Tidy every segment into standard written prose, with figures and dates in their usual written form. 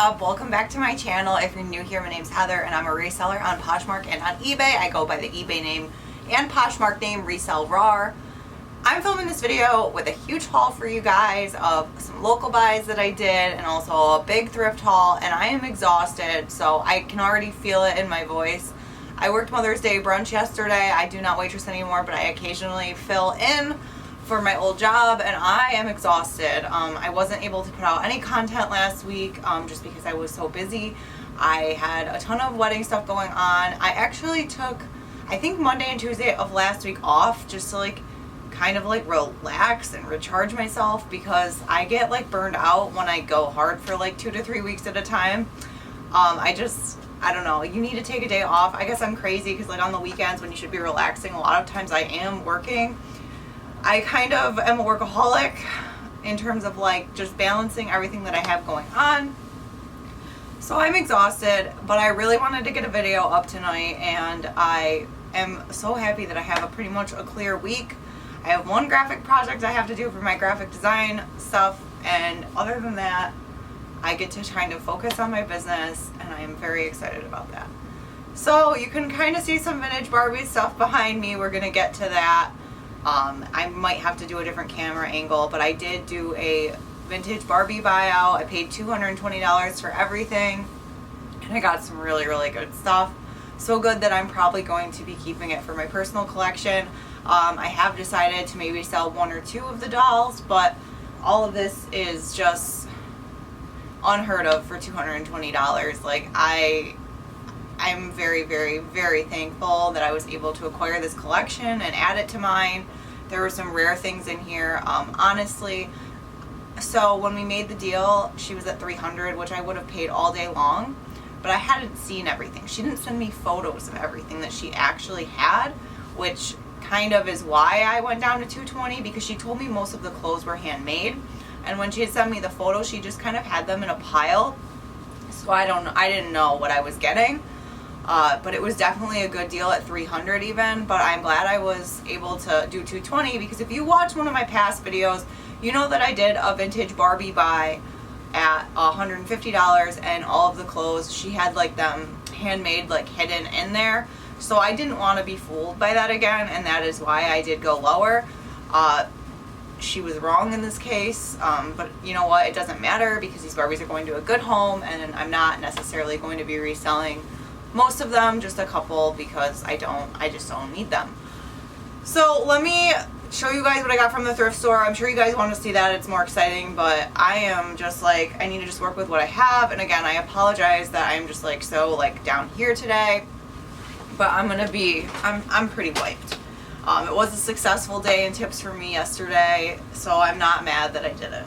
up? Welcome back to my channel. If you're new here, my name's Heather and I'm a reseller on Poshmark and on eBay. I go by the eBay name and Poshmark name, Resell Raw. I'm filming this video with a huge haul for you guys of some local buys that I did and also a big thrift haul, and I am exhausted, so I can already feel it in my voice. I worked Mother's Day brunch yesterday. I do not waitress anymore, but I occasionally fill in for my old job, and I am exhausted. I wasn't able to put out any content last week just because I was so busy. I had a ton of wedding stuff going on. I actually took, I think, Monday and Tuesday of last week off just to kind of relax and recharge myself, because I get burned out when I go hard for 2 to 3 weeks at a time. I don't know, you need to take a day off. I guess I'm crazy because on the weekends when you should be relaxing, a lot of times I am working. I kind of am a workaholic in terms of just balancing everything that I have going on. So I'm exhausted, but I really wanted to get a video up tonight, and I am so happy that I have pretty much a clear week. I have one graphic project I have to do for my graphic design stuff, and other than that, I get to kind of focus on my business, and I am very excited about that. So you can kind of see some vintage Barbie stuff behind me. We're going to get to that. I might have to do a different camera angle, but I did do a vintage Barbie buyout. I paid $220 for everything, and I got some really, really good stuff. So good that I'm probably going to be keeping it for my personal collection. I have decided to maybe sell one or two of the dolls, but all of this is just unheard of for $220. I'm very, very, very thankful that I was able to acquire this collection and add it to mine. There were some rare things in here, honestly. So when we made the deal, she was at $300, which I would have paid all day long, but I hadn't seen everything. She didn't send me photos of everything that she actually had, which kind of is why I went down to $220, because she told me most of the clothes were handmade, and when she had sent me the photos, she just kind of had them in a pile. So I didn't know what I was getting. But it was definitely a good deal at $300 even, but I'm glad I was able to do $220, because if you watch one of my past videos, you know that I did a vintage Barbie buy at $150, and all of the clothes, she had them handmade, hidden in there. So I didn't want to be fooled by that again, and that is why I did go lower. She was wrong in this case, but you know what, it doesn't matter, because these Barbies are going to a good home, and I'm not necessarily going to be reselling most of them, just a couple, because I just don't need them. So let me show you guys what I got from the thrift store. I'm sure you guys want to see that. It's more exciting, but I am just I need to just work with what I have. And again, I apologize that I'm just so down here today, but I'm pretty wiped. It was a successful day in tips for me yesterday, so I'm not mad that I did it.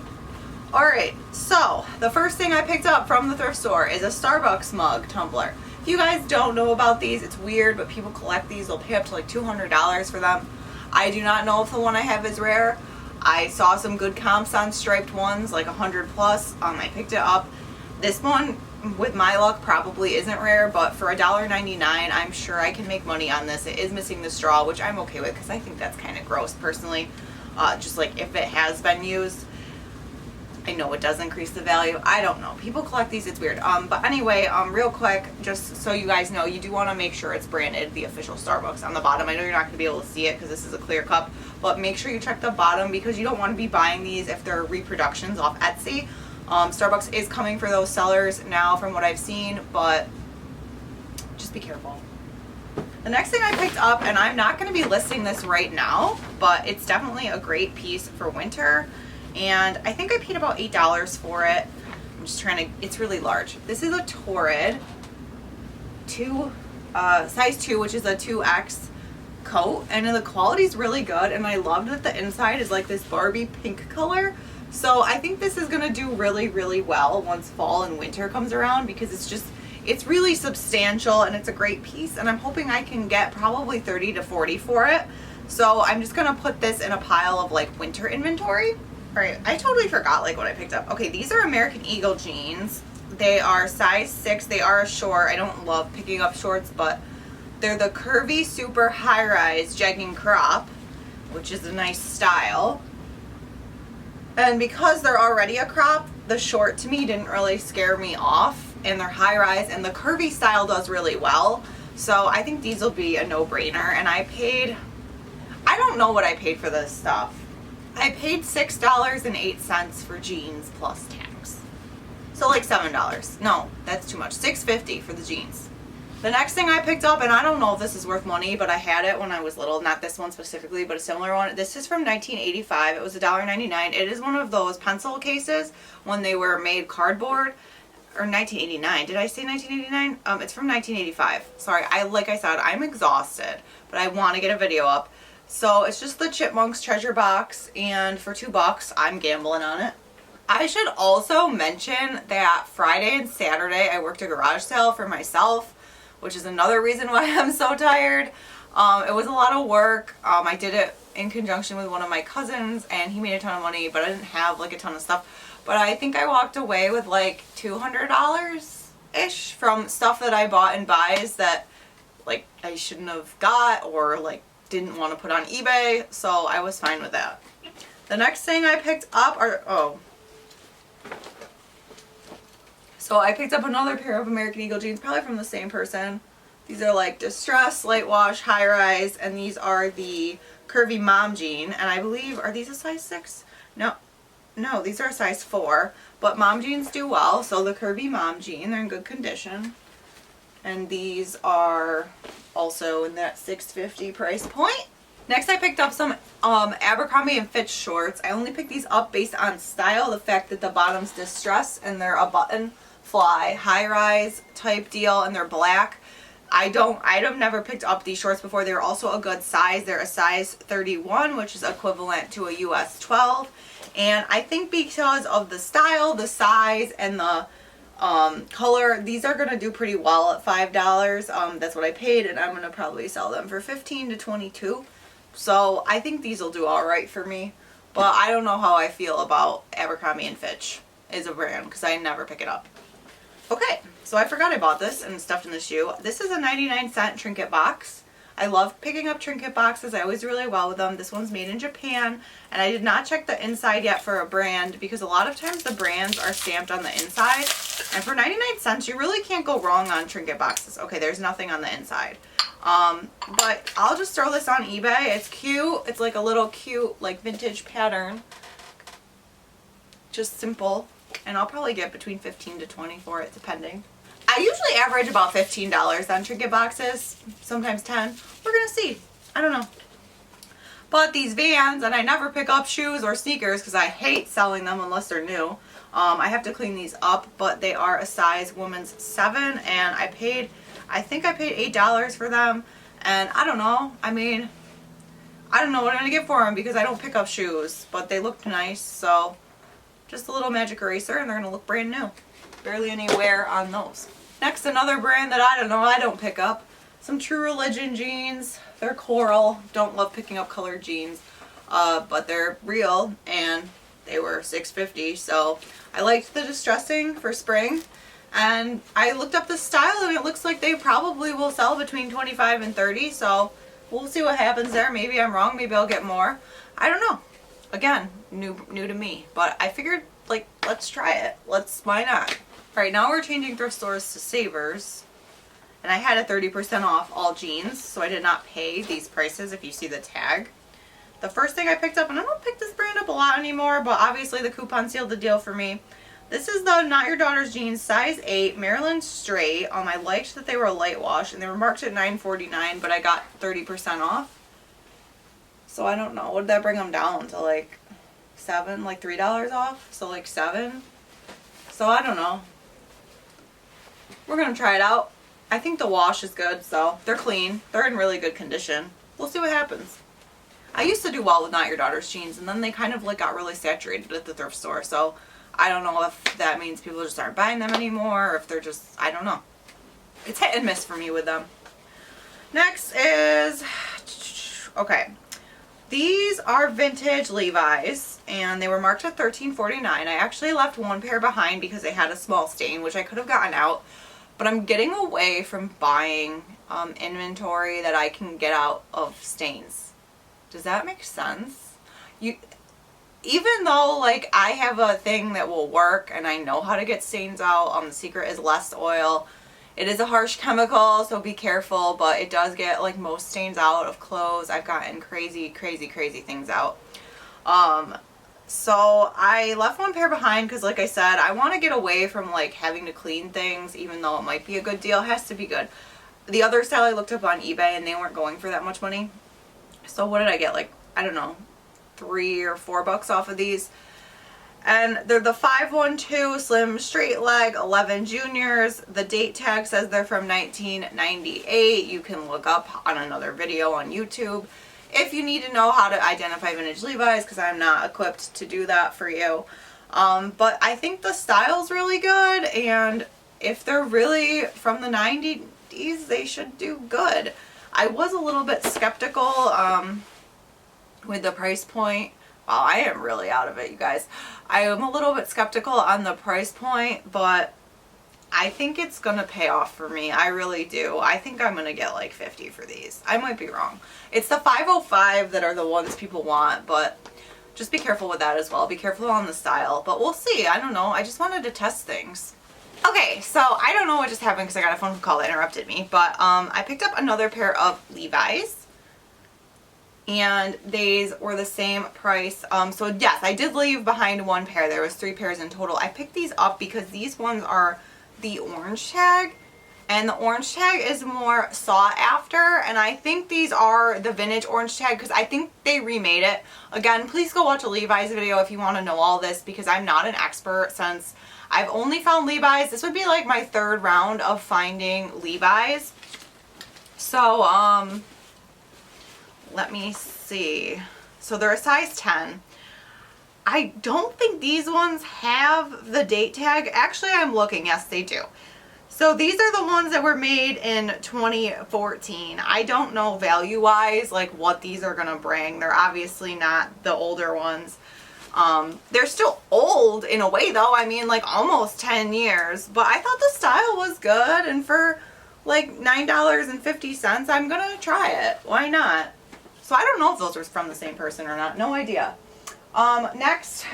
Alright, so the first thing I picked up from the thrift store is a Starbucks mug tumbler. If you guys don't know about these, it's weird, but people collect these. They'll pay up to $200 for them. I do not know if the one I have is rare. I saw some good comps on striped ones, 100 plus. I picked it up. This one, with my luck, probably isn't rare, but for $1.99, I'm sure I can make money on this. It is missing the straw, which I'm okay with, because I think that's kind of gross personally. Just if it has been used. I know it does increase the value. I don't know. People collect these. It's weird. But anyway, real quick, just so you guys know, you do want to make sure it's branded the official Starbucks on the bottom. I know you're not going to be able to see it because this is a clear cup, but make sure you check the bottom, because you don't want to be buying these if they're reproductions off Etsy. Starbucks is coming for those sellers now from what I've seen, but just be careful. The next thing I picked up, and I'm not going to be listing this right now, but it's definitely a great piece for winter. And I think I paid about $8 for it. I'm just trying to, it's really large. This is a Torrid size 2, which is a 2X coat, and the quality is really good, and I love that the inside is this Barbie pink color. So I think this is going to do really, really well once fall and winter comes around, because it's really substantial, and it's a great piece, and I'm hoping I can get probably 30 to 40 for it. So I'm just going to put this in a pile of winter inventory. Alright, I totally forgot what I picked up. Okay, these are American Eagle jeans. They are size 6. They are a short. I don't love picking up shorts, but they're the curvy super high-rise jegging crop, which is a nice style. And because they're already a crop, the short to me didn't really scare me off, and they're high rise, and the curvy style does really well. So I think these will be a no-brainer. And I don't know what I paid for this stuff. I paid $6.08 for jeans plus tax. So like $7. No, that's too much. $6.50 for the jeans. The next thing I picked up, and I don't know if this is worth money, but I had it when I was little. Not this one specifically, but a similar one. This is from 1985. It was $1.99. It is one of those pencil cases when they were made cardboard. Or 1989. Did I say 1989? It's from 1985. Sorry, like I said, I'm exhausted, but I want to get a video up. So it's just the Chipmunks treasure box, and for $2, I'm gambling on it. I should also mention that Friday and Saturday I worked a garage sale for myself, which is another reason why I'm so tired. It was a lot of work. I did it in conjunction with one of my cousins, and he made a ton of money, but I didn't have like a ton of stuff. But I think I walked away with like $200-ish from stuff that I bought in buys that like I shouldn't have got, or like didn't want to put on eBay, so I was fine with that. The next thing I picked up are, so I picked up another pair of American Eagle jeans, probably from the same person. These are like distressed, light wash, high rise, and these are the curvy mom jean, and I believe, are these a size 6? No, these are a size 4, but mom jeans do well, so the curvy mom jean, they're in good condition. And these are also in that $6.50 price point. Next I picked up some Abercrombie & Fitch shorts. I only picked these up based on style, the fact that the bottom's distressed and they're a button fly, high rise type deal, and they're black. I've never picked up these shorts before. They're also a good size. They're a size 31, which is equivalent to a US 12. And I think because of the style, the size, and the color, these are going to do pretty well at $5. That's what I paid, and I'm going to probably sell them for $15 to $22. So I think these will do alright for me. But I don't know how I feel about Abercrombie & Fitch as a brand, because I never pick it up. Okay, so I forgot I bought this and stuffed in the shoe. This is a 99-cent trinket box. I love picking up trinket boxes. I always do really well with them. This one's made in Japan, and I did not check the inside yet for a brand, because a lot of times the brands are stamped on the inside. And for 99 cents, you really can't go wrong on trinket boxes. Okay, there's nothing on the inside. But I'll just throw this on eBay. It's cute. It's like a little cute, like vintage pattern. Just simple. And I'll probably get between $15 to $20 for it, depending. I usually average about $15 on trinket boxes, sometimes $10. We're gonna see. I don't know. But these Vans, and I never pick up shoes or sneakers because I hate selling them unless they're new. I have to clean these up, but they are a size women's 7, and I think I paid $8 for them. And I don't know. I mean, I don't know what I'm gonna get for them because I don't pick up shoes, but they looked nice, so just a little magic eraser, and they're gonna look brand new. Barely any wear on those. Next, another brand that I don't pick up. Some True Religion jeans. They're coral. Don't love picking up colored jeans, but they're real, and they were $6.50. So I liked the distressing for spring, and I looked up the style, and it looks like they probably will sell between $25 and $30. So we'll see what happens there. Maybe I'm wrong. Maybe I'll get more. I don't know. Again, new to me, but I figured, like, let's try it. Why not? Alright, now we're changing thrift stores to Savers, and I had a 30% off all jeans, so I did not pay these prices if you see the tag. The first thing I picked up, and I don't pick this brand up a lot anymore, but obviously the coupon sealed the deal for me. This is the Not Your Daughter's jeans, size 8, Maryland straight. I liked that they were a light wash, and they were marked at $9.49, but I got 30% off. So I don't know, what did that bring them down to, like $7, like $3 off? So like $7. So I don't know. We're gonna try it out. I think the wash is good, so they're clean. They're in really good condition. We'll see what happens. I used to do well with Not Your Daughter's jeans, and then they kind of like got really saturated at the thrift store. So I don't know if that means people just aren't buying them anymore, or if they're just, I don't know. It's hit and miss for me with them. Next is, okay. These are vintage Levi's, and they were marked at $13.49. I actually left one pair behind because they had a small stain, which I could have gotten out. But I'm getting away from buying inventory that I can get out of stains. Does that make sense? even though like I have a thing that will work and I know how to get stains out, the secret is less oil. It is a harsh chemical, so be careful, but it does get like most stains out of clothes. I've gotten crazy things out. So I left one pair behind because like I said, I want to get away from like having to clean things, even though it might be a good deal. It has to be good. The other style I looked up on eBay and they weren't going for that much money. So what did I get? Like, I don't know, $3 or $4 off of these. And they're the 512 slim straight leg 11 juniors. The date tag says they're from 1998. You can look up on another video on YouTube if you need to know how to identify vintage Levi's, because I'm not equipped to do that for you. But I think the style's really good, and if they're really from the 90s, they should do good. I was a little bit skeptical with the price point. Well, I am really out of it, you guys. I am a little bit skeptical on the price point, but I think it's going to pay off for me. I really do. I think I'm going to get like 50 for these. I might be wrong. It's the 505 that are the ones people want, but just be careful with that as well. Be careful on the style, but we'll see. I don't know. I just wanted to test things. Okay, so I don't know what just happened because I got a phone call that interrupted me, but I picked up another pair of Levi's. And these were the same price. So yes, I did leave behind one pair. There was 3 pairs in total. I picked these up because these ones are the orange tag. And the orange tag is more sought after. And I think these are the vintage orange tag because I think they remade it. Again, please go watch a Levi's video if you want to know all this, because I'm not an expert since I've only found Levi's. This would be like my 3rd round of finding Levi's. So, let me see. So they're a size 10. I don't think these ones have the date tag. Actually, I'm looking. Yes, they do. So these are the ones that were made in 2014. I don't know value-wise like what these are going to bring. They're obviously not the older ones. They're still old in a way though. I mean, like almost 10 years. But I thought the style was good. And for like $9.50, I'm going to try it. Why not? So I don't know if those are from the same person or not. No idea. Next,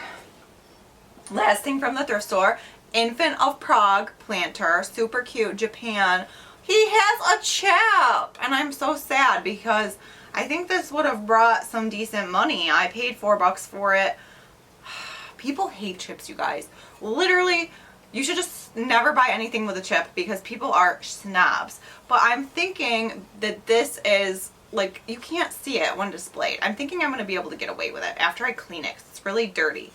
last thing from the thrift store. Infant of Prague planter. Super cute. Japan. He has a chip. And I'm so sad because I think this would have brought some decent money. I paid $4 for it. People hate chips, you guys. Literally, you should just never buy anything with a chip because people are snobs. But I'm thinking that this is... like, you can't see it when displayed. I'm thinking I'm going to be able to get away with it after I clean it. It's really dirty.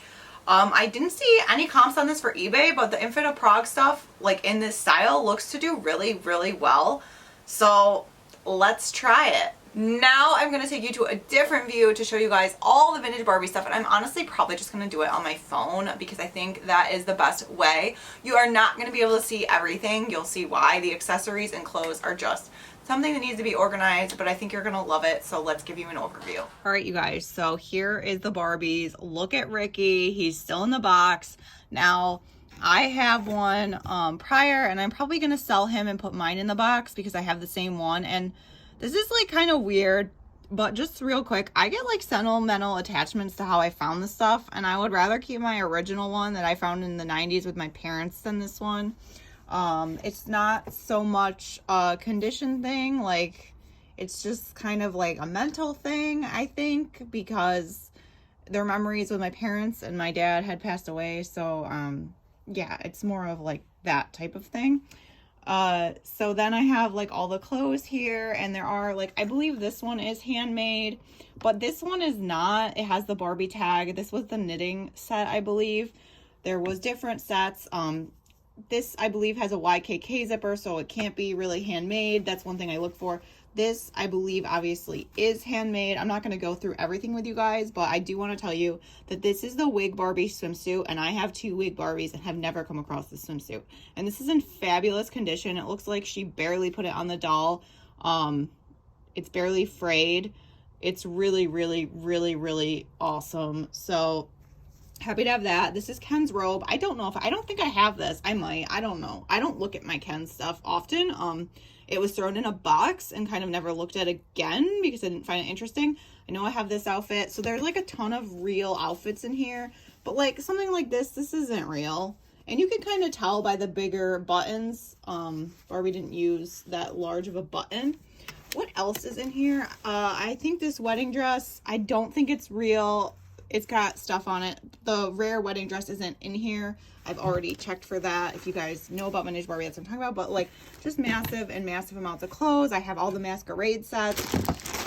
I didn't see any comps on this for eBay, but the Infant of Prague stuff, like in this style, looks to do really well. So let's try it. Now I'm going to take you to a different view to show you guys all the vintage Barbie stuff. And I'm honestly probably just going to do it on my phone because I think that is the best way. You are not going to be able to see everything. You'll see why. The accessories and clothes are just something that needs to be organized, but I think you're gonna love it. So let's give you an overview. All right, you guys, so here is the Barbies. Look at Ricky. He's still in the box. Now, I have one prior, and I'm probably gonna sell him and put mine in the box because I have the same one. And this is like kind of weird, but just real quick, I get like sentimental attachments to how I found this stuff, and I would rather keep my original one that I found in the 90s with my parents than this one. It's not so much a condition thing, like it's just kind of like a mental thing, I think, because their memories with my parents and my dad had passed away. So, yeah, it's more of like that type of thing. So then I have like all the clothes here, and there are like, I believe this one is handmade, but this one is not. It has the Barbie tag. This was the knitting set, I believe. There was different sets. This, I believe, has a YKK zipper, so it can't be really handmade. That's one thing I look for. This, I believe, obviously is handmade. I'm not going to go through everything with you guys, but I do want to tell you that this is the wig Barbie swimsuit, and I have 2 wig Barbies and have never come across this swimsuit. And this is in fabulous condition. It looks like she barely put it on the doll. It's barely frayed. It's really awesome. So Happy to have that. This is Ken's robe. I don't think I have this. I might. I don't know. I don't look at my Ken stuff often. It was thrown in a box and kind of never looked at again because I didn't find it interesting. I know I have this outfit. So there's like a ton of real outfits in here. But like something like this isn't real. And you can kind of tell by the bigger buttons. Barbie didn't use that large of a button. What else is in here? I think this wedding dress, I don't think it's real. It's got stuff on it. The rare wedding dress isn't in here. I've already checked for that. If you guys know about Vintage Barbie, that's what I'm talking about. But like just massive amounts of clothes. I have all the masquerade sets.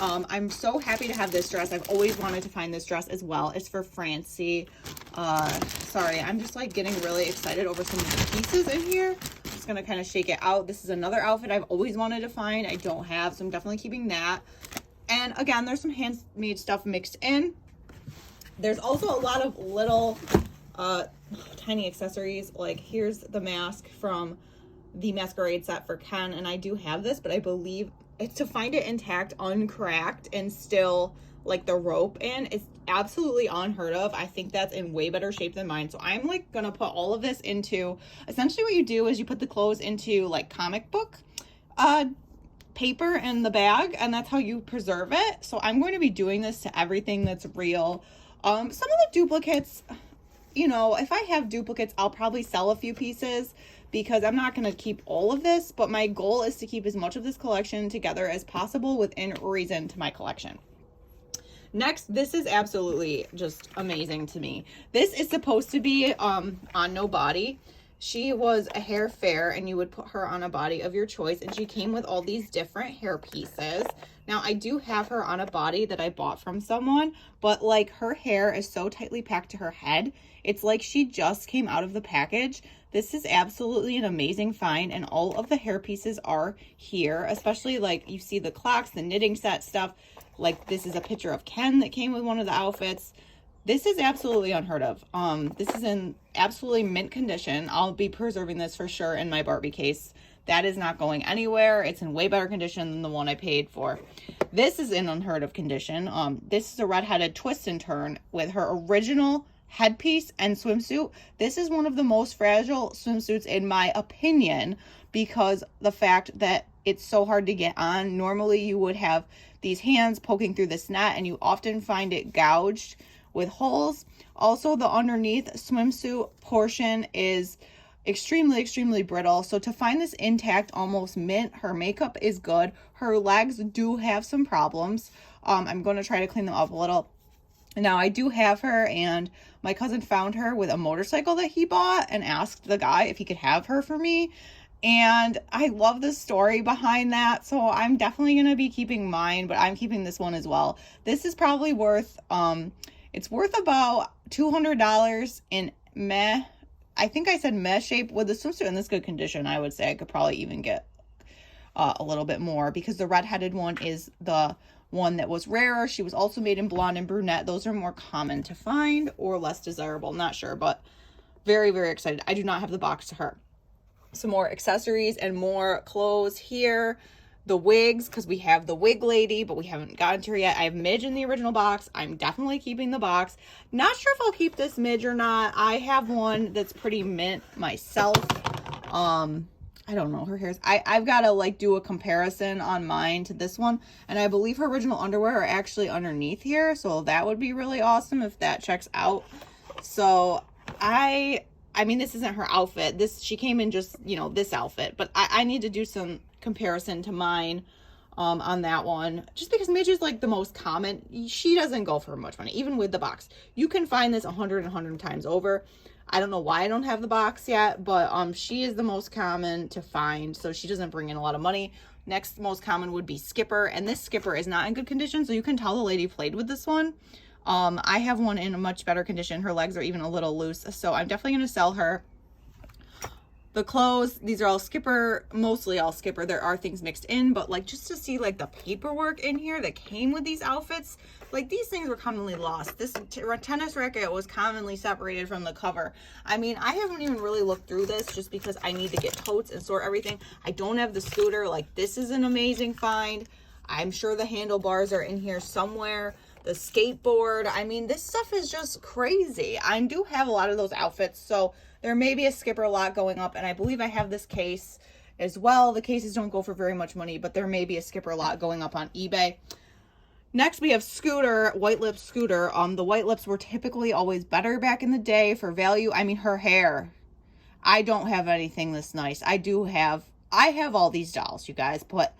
I'm so happy to have this dress. I've always wanted to find this dress as well. It's for Francie. Sorry, I'm just like getting really excited over some of the pieces in here. I'm just gonna kind of shake it out. This is another outfit I've always wanted to find. I don't have, so I'm definitely keeping that. And again, there's some handmade stuff mixed in. There's also a lot of little tiny accessories. Like here's the mask from the masquerade set for Ken, and I do have this, but I believe it's to find it intact, uncracked, and still like the rope in. It's absolutely unheard of. I think that's in way better shape than mine. So I'm like gonna put all of this into, essentially what you do is you put the clothes into like comic book paper in the bag, and that's how you preserve it. So I'm going to be doing this to everything that's real. Some of the duplicates, you know, if I have duplicates, I'll probably sell a few pieces because I'm not going to keep all of this, but my goal is to keep as much of this collection together as possible within reason to my collection. Next, this is absolutely just amazing to me. This is supposed to be on no body. She was a hair fair, and you would put her on a body of your choice, and she came with all these different hair pieces. Now, I do have her on a body that I bought from someone, but like her hair is so tightly packed to her head, it's like she just came out of the package. This is absolutely an amazing find, and all of the hair pieces are here, especially like you see the clocks, the knitting set stuff. Like this is a picture of Ken that came with one of the outfits. This is absolutely unheard of. This is in absolutely mint condition. I'll be preserving this for sure in my Barbie case. That is not going anywhere. It's in way better condition than the one I paid for. This is in unheard of condition. This is a red-headed twist and turn with her original headpiece and swimsuit. This is one of the most fragile swimsuits in my opinion because the fact that it's so hard to get on. Normally you would have these hands poking through this net, and you often find it gouged with holes. Also, the underneath swimsuit portion is extremely brittle. So to find this intact, almost mint, her makeup is good. Her legs do have some problems. I'm going to try to clean them up a little. Now, I do have her, and my cousin found her with a motorcycle that he bought and asked the guy if he could have her for me. And I love the story behind that. So I'm definitely going to be keeping mine, but I'm keeping this one as well. This is probably worth, it's worth about $200 in meh. I think I said meh shape. With the swimsuit in this good condition, I would say I could probably even get a little bit more because the red-headed one is the one that was rarer. She was also made in blonde and brunette. Those are more common to find or less desirable. Not sure, but very excited. I do not have the box to her. Some more accessories and more clothes here. The wigs, because we have the wig lady, but we haven't gotten to her yet. I have Midge in the original box. I'm definitely keeping the box. Not sure if I'll keep this Midge or not. I have one that's pretty mint myself. I don't know her hair's. I've got to like do a comparison on mine to this one, and I believe her original underwear are actually underneath here, so that would be really awesome if that checks out. So I mean, this isn't her outfit. She came in just, you know, this outfit, but I need to do some comparison to mine on that one, just because Midge is like the most common. She doesn't go for much money, even with the box. You can find this 100 times over. I don't know why I don't have the box yet, but she is the most common to find, so she doesn't bring in a lot of money. Next most common would be Skipper, and this Skipper is not in good condition, so you can tell the lady played with this one. I have one in a much better condition. Her legs are even a little loose, so I'm definitely going to sell her. The clothes, these are all Skipper, mostly all Skipper. There are things mixed in, but like just to see like the paperwork in here that came with these outfits, like these things were commonly lost. This tennis racket was commonly separated from the cover. I mean, I haven't even really looked through this just because I need to get totes and sort everything. I don't have the scooter. Like this is an amazing find. I'm sure the handlebars are in here somewhere. the skateboard. I mean, this stuff is just crazy. I do have a lot of those outfits, so there may be a skipper lot going up, and I believe I have this case as well. The cases don't go for very much money, but there may be a skipper lot going up on eBay. Next, we have Scooter, White Lips Scooter. The white lips were typically always better back in the day for value. I mean, her hair. I don't have anything this nice. I have all these dolls, you guys, but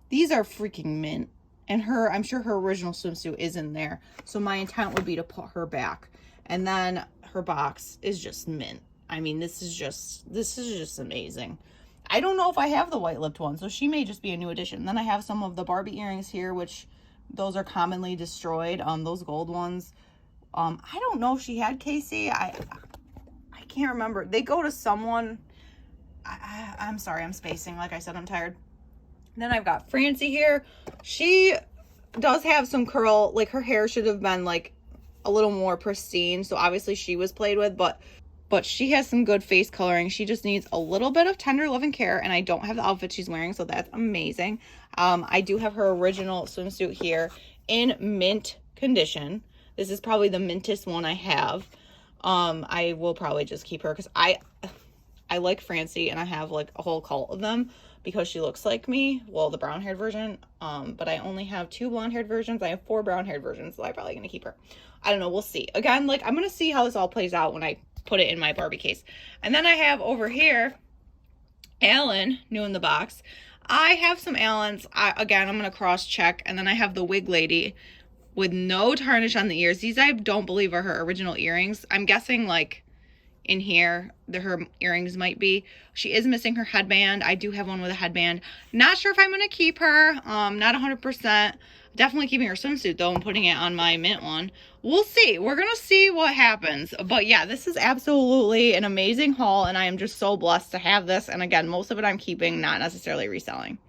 these are freaking mint. And I'm sure her original swimsuit is in there. So my intent would be to put her back. And then her box is just mint. I mean, this is just amazing. I don't know if I have the white lipped one, so she may just be a new addition. Then I have some of the Barbie earrings here, which those are commonly destroyed. Those gold ones. I don't know if she had Casey. I can't remember. They go to someone. I'm sorry, I'm spacing. Like I said, I'm tired. Then I've got Francie here. She does have some curl. Like, her hair should have been like a little more pristine. So obviously she was played with, but she has some good face coloring. She just needs a little bit of tender love and care, and I don't have the outfit she's wearing, so that's amazing. I do have her original swimsuit here in mint condition. This is probably the mintest one I have. I will probably just keep her because I like Francie, and I have like a whole cult of them because she looks like me. Well, the brown haired version. But I only have 2 blonde haired versions. I have 4 brown haired versions, so I'm probably gonna keep her. I don't know, we'll see. Again, like, I'm gonna see how this all plays out when I put it in my Barbie case. And then I have over here Alan, new in the box. I have some Allens. Again, I'm gonna cross check. And then I have the wig lady with no tarnish on the ears. These I don't believe are her original earrings. I'm guessing like in here her earrings might be. She is missing her headband. I do have one with a headband. Not sure if I'm gonna keep her. Not 100%. Definitely keeping her swimsuit though and putting it on my mint one. We'll see. We're gonna see what happens. But yeah, this is absolutely an amazing haul, and I am just so blessed to have this. And again, most of it I'm keeping, not necessarily reselling.